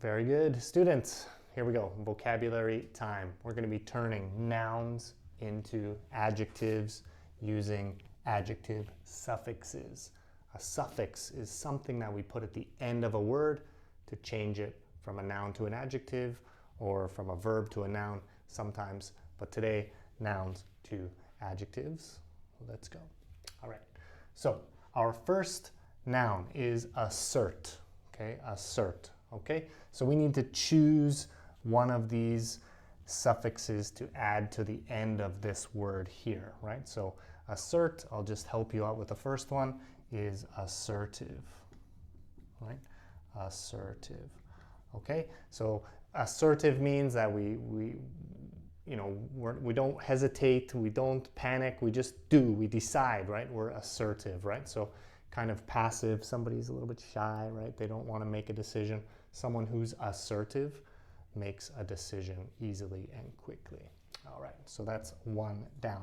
Very good. Students, here we go. Vocabulary time. We're going to be turning nouns into adjectives using adjective suffixes. A suffix is something that we put at the end of a word to change it from a noun to an adjective or from a verb to a noun sometimes. But today, nouns to adjectives. Let's go. All right. So our first noun is assert. Okay, assert. Okay, so we need to choose one of these suffixes to add to the end of this word here, right? So assert, I'll just help you out with the first one, is assertive, right? Assertive. Okay, so assertive means that we don't hesitate, we don't panic, we just do, we decide, right? We're assertive, right? So kind of passive, somebody's a little bit shy, right? They don't want to make a decision. Someone who's assertive makes a decision easily and quickly. All right, so that's one down.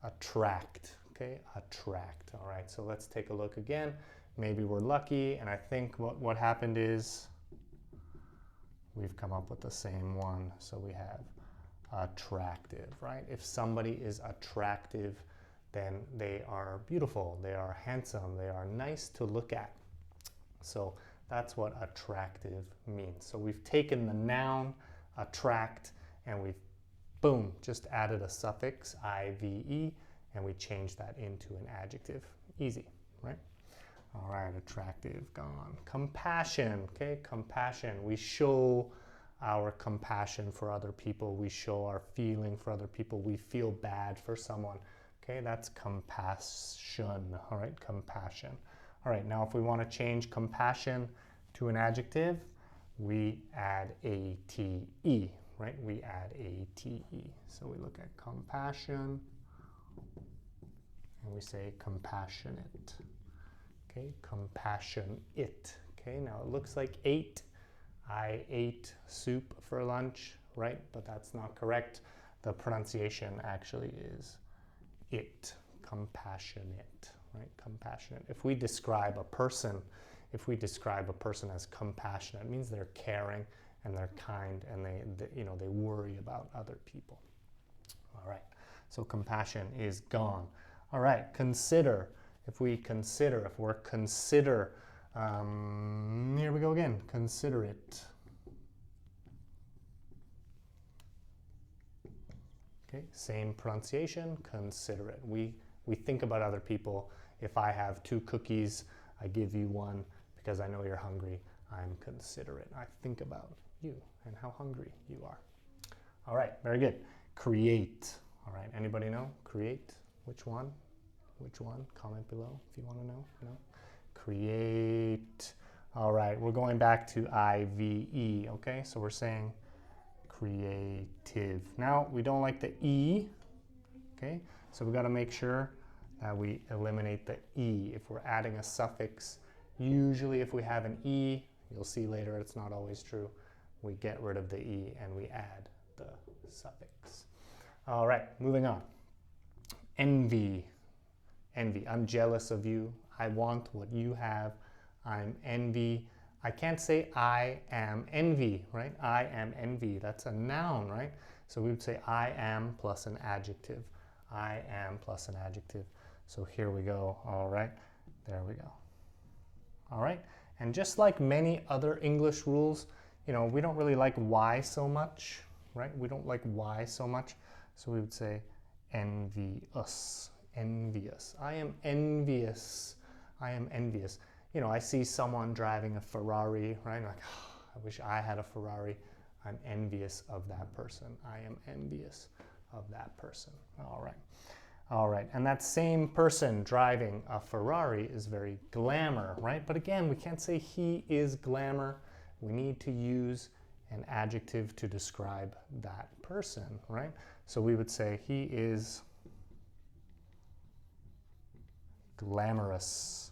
Attract, okay? Attract, all right? So let's take a look again. Maybe we're lucky, and I think what happened is we've come up with the same one. So we have attractive, right? If somebody is attractive, then they are beautiful, they are handsome, they are nice to look at. So that's what attractive means. So we've taken the noun attract and we've, boom, just added a suffix, IVE, and we changed that into an adjective. Easy, right? All right, attractive, gone. Compassion, okay, compassion. We show our compassion for other people. We show our feeling for other people. We feel bad for someone. Okay, that's compassion, all right, compassion. All right, now if we want to change compassion to an adjective, we add ATE, right? We add ATE. So we look at compassion and we say compassionate. Okay, compassionate. Okay, now it looks like ate. I ate soup for lunch, right? But that's not correct. The pronunciation actually is it, compassionate, right? Compassionate. If we describe a person as compassionate, it means they're caring and they're kind and they worry about other people. All right, so compassion is gone. All right, consider. If we're consider, here we go again, considerate. Okay, same pronunciation, considerate. We think about other people. If I have 2 cookies, I give you 1 because I know you're hungry. I'm considerate. I think about you and how hungry you are. All right, very good. Create. All right, anybody know? Create. Which one? Which one? Comment below if you want to know. No? Create. All right, we're going back to IVE. Okay, so we're saying creative. Now we don't like the E, okay? So we got to make sure that we eliminate the E. If we're adding a suffix, usually if we have an E, you'll see later it's not always true, we get rid of the E and we add the suffix. All right, moving on. Envy. Envy. I'm jealous of you. I want what you have. I'm envy. I can't say I am envy, right? I am envy. That's a noun, right? So we would say I am plus an adjective. I am plus an adjective. So here we go. All right. There we go. All right. And just like many other English rules, we don't really like why so much, right? We don't like why so much. So we would say envious. Envious. I am envious. I am envious. I see someone driving a Ferrari, right? Like, oh, I wish I had a Ferrari. I'm envious of that person. I am envious of that person. All right. All right. And that same person driving a Ferrari is very glamour, right? But again, we can't say he is glamour. We need to use an adjective to describe that person, right? So we would say he is glamorous.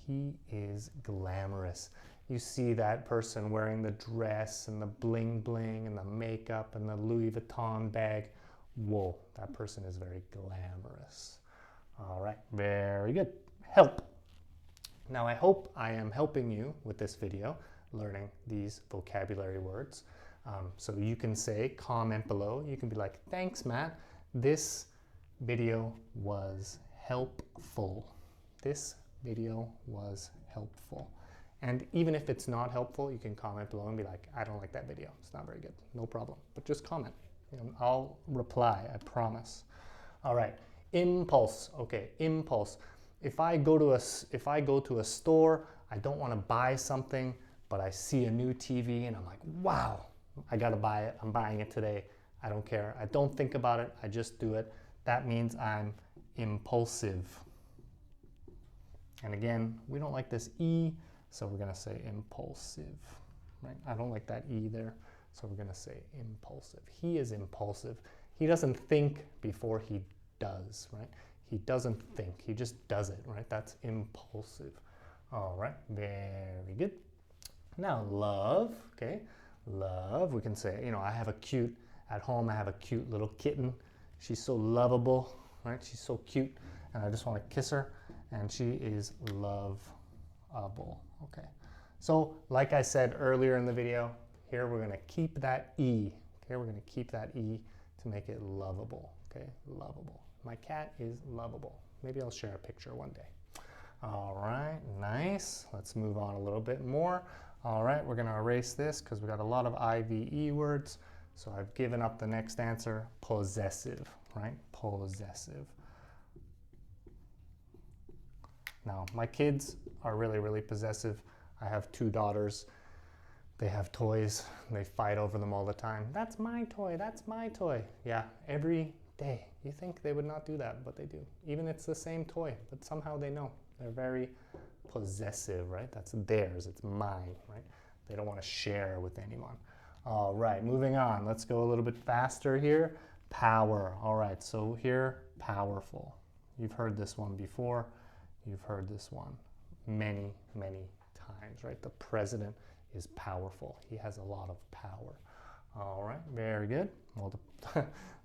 He is glamorous. You see that person wearing the dress and the bling bling and the makeup and the Louis Vuitton bag. Whoa, that person is very glamorous. All right, very good. Help. Now I hope I am helping you with this video. learning these vocabulary words. So you can say, comment below. You can be like, thanks, Matt. This video was helpful. This video was helpful. And even if it's not helpful, you can comment below and be like, I don't like that video. It's not very good. No problem. But just comment. I'll reply, I promise. All right, impulse. Okay, impulse. If I go to a store, I don't want to buy something, but I see a new TV and I'm like, wow, I gotta buy it. I'm buying it today. I don't care. I don't think about it. I just do it. That means I'm impulsive. And again, we don't like this E, so we're gonna say impulsive, right? I don't like that E there, so we're gonna say impulsive. He is impulsive. He doesn't think before he does, right? He doesn't think, he just does it, right? That's impulsive. All right, very good. Now love, okay? Love, we can say, I have a cute, at home I have a cute little kitten. She's so lovable, right? She's so cute, and I just want to kiss her, and she is lovable, okay? So, like I said earlier in the video, here we're gonna keep that E, okay? We're gonna keep that E to make it lovable, okay? Lovable. My cat is lovable. Maybe I'll share a picture one day. All right, nice. Let's move on a little bit more. All right, we're gonna erase this because we got a lot of IVE words. So I've given up the next answer, possessive, right? Possessive. Now, my kids are really, really possessive. I have 2 daughters. They have toys. They fight over them all the time. That's my toy, that's my toy. Yeah, every day. You think they would not do that, but they do. Even it's the same toy, but somehow they know. They're very possessive, right? That's theirs, it's mine, right? They don't want to share with anyone. All right, moving on. Let's go a little bit faster here. Power. All right, so here, powerful. You've heard this one before. You've heard this one many, many times, right? The president is powerful. He has a lot of power. All right, very good. Well,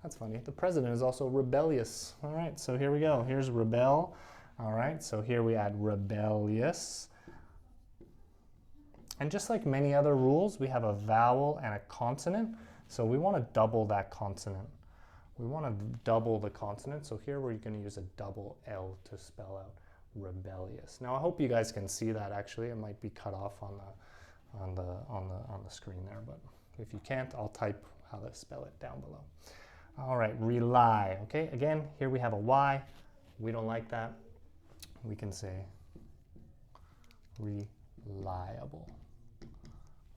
that's funny. The president is also rebellious. All right, so here we go. Here's rebel. All right, so here we add rebellious. And just like many other rules, we have a vowel and a consonant. So we want to double that consonant. We want to double the consonant. So here we're going to use a double L to spell out rebellious. Now I hope you guys can see that. Actually, it might be cut off on the screen there, but if you can't, I'll type how to spell it down below. All right, rely. Okay, again, here we have a Y. We don't like that. We can say reliable.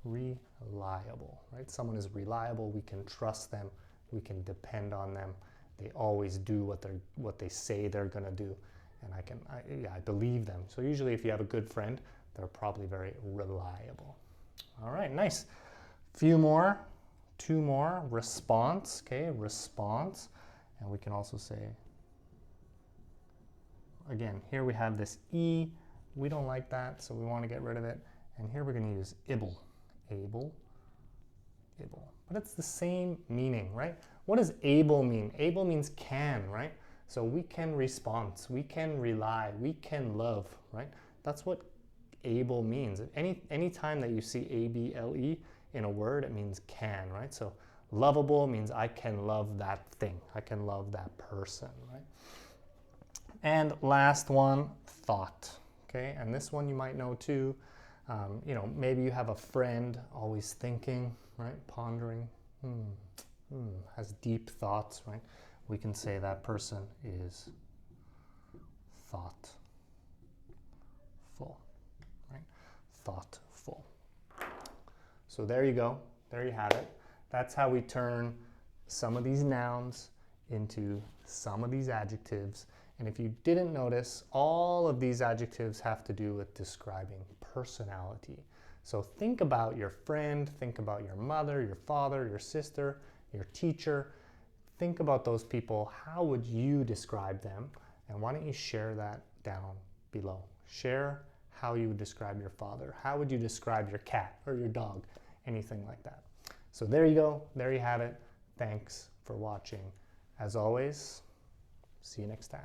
Reliable, right? Someone is reliable. We can trust them. We can depend on them. They always do what they say they're gonna do, and I believe them. So usually, if you have a good friend, they're probably very reliable. All right, nice. Few more, 2 more. Response, okay, response, and we can also say. Again, here we have this E. We don't like that, so we want to get rid of it. And here we're going to use able. Able. But it's the same meaning, right? What does able mean? Able means can, right? So we can respond, we can rely, we can love, right? That's what able means. Any time that you see A-B-L-E in a word, it means can, right? So lovable means I can love that thing. I can love that person, right? And last one, thought, okay? And this one you might know too. Maybe you have a friend always thinking, right? Pondering, has deep thoughts, right? We can say that person is thoughtful, right? Thoughtful. So there you go. There you have it. That's how we turn some of these nouns into some of these adjectives. And if you didn't notice, all of these adjectives have to do with describing personality. So think about your friend, think about your mother, your father, your sister, your teacher. Think about those people. How would you describe them? And why don't you share that down below? Share how you would describe your father. How would you describe your cat or your dog? Anything like that. So there you go. There you have it. Thanks for watching. As always, see you next time.